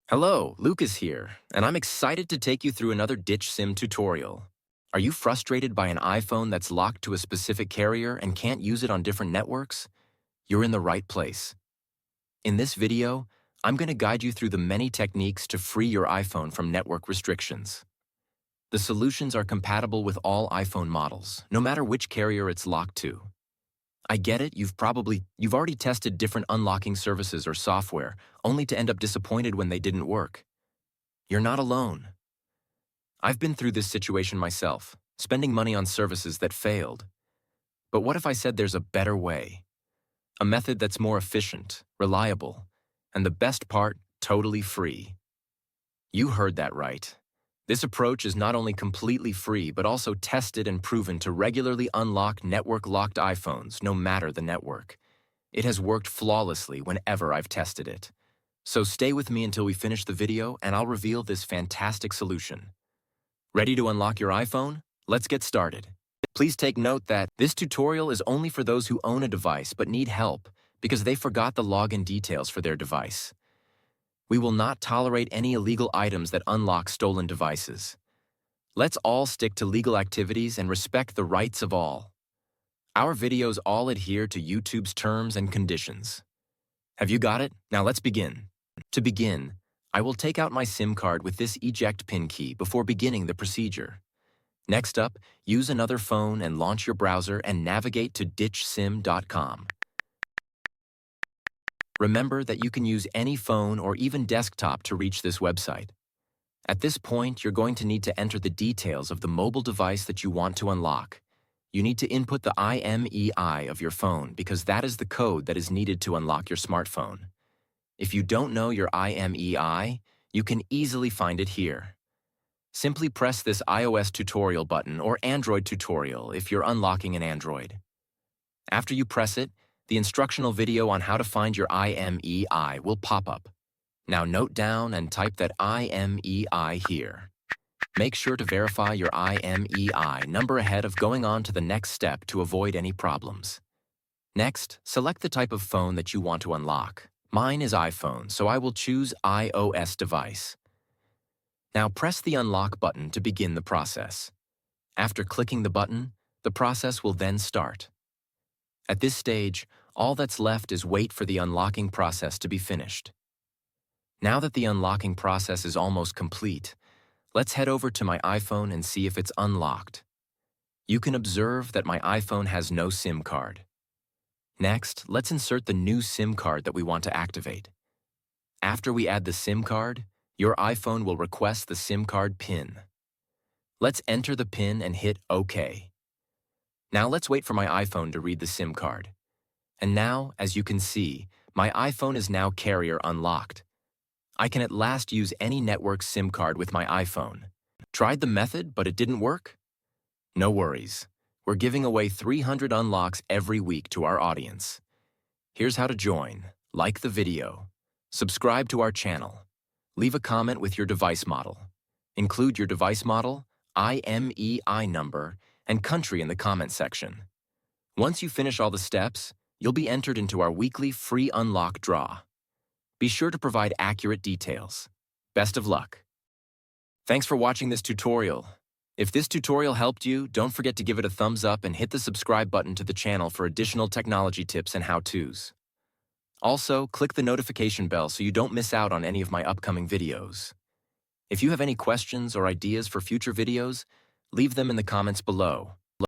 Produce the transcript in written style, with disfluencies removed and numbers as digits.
Hello, Lucas here, and I'm excited to take you through another ditch SIM tutorial. Are you frustrated by an iPhone that's locked to a specific carrier and can't use it on different networks? You're in the right place. In this video, I'm going to guide you through the many techniques to free your iPhone from network restrictions. The solutions are compatible with all iPhone models, no matter which carrier it's locked to. I get it, you've already tested different unlocking services or software, only to end up disappointed when they didn't work. You're not alone. I've been through this situation myself, spending money on services that failed. But what if I said there's a better way? A method that's more efficient, reliable, and the best part, totally free. You heard that right. This approach is not only completely free, but also tested and proven to regularly unlock network-locked iPhones, no matter the network. It has worked flawlessly whenever I've tested it. So stay with me until we finish the video and I'll reveal this fantastic solution. Ready to unlock your iPhone? Let's get started. Please take note that this tutorial is only for those who own a device but need help because they forgot the login details for their device. We will not tolerate any illegal items that unlock stolen devices. Let's all stick to legal activities and respect the rights of all. Our videos all adhere to YouTube's terms and conditions. Have you got it? Now let's begin. To begin, I will take out my SIM card with this eject pin key before beginning the procedure. Next up, use another phone and launch your browser and navigate to ditchsim.com. Remember that you can use any phone or even desktop to reach this website. At this point, you're going to need to enter the details of the mobile device that you want to unlock. You need to input the IMEI of your phone because that is the code that is needed to unlock your smartphone. If you don't know your IMEI, you can easily find it here. Simply press this iOS tutorial button or Android tutorial if you're unlocking an Android. After you press it, the instructional video on how to find your IMEI will pop up. Now note down and type that IMEI here. Make sure to verify your IMEI number ahead of going on to the next step to avoid any problems. Next, select the type of phone that you want to unlock. Mine is iPhone, so I will choose iOS device. Now press the unlock button to begin the process. After clicking the button, the process will then start. At this stage, all that's left is wait for the unlocking process to be finished. Now that the unlocking process is almost complete, let's head over to my iPhone and see if it's unlocked. You can observe that my iPhone has no SIM card. Next, let's insert the new SIM card that we want to activate. After we add the SIM card, your iPhone will request the SIM card PIN. Let's enter the PIN and hit OK. Now let's wait for my iPhone to read the SIM card. And now, as you can see, my iPhone is now carrier unlocked. I can at last use any network SIM card with my iPhone. Tried the method, but it didn't work? No worries. We're giving away 300 unlocks every week to our audience. Here's how to join. Like the video. Subscribe to our channel. Leave a comment with your device model. Include your device model, IMEI number, and country in the comment section. Once you finish all the steps, you'll be entered into our weekly free unlock draw. Be sure to provide accurate details. Best of luck. Thanks for watching this tutorial. If this tutorial helped you, don't forget to give it a thumbs up and hit the subscribe button to the channel for additional technology tips and how-tos. Also, click the notification bell so you don't miss out on any of my upcoming videos. If you have any questions or ideas for future videos, leave them in the comments below.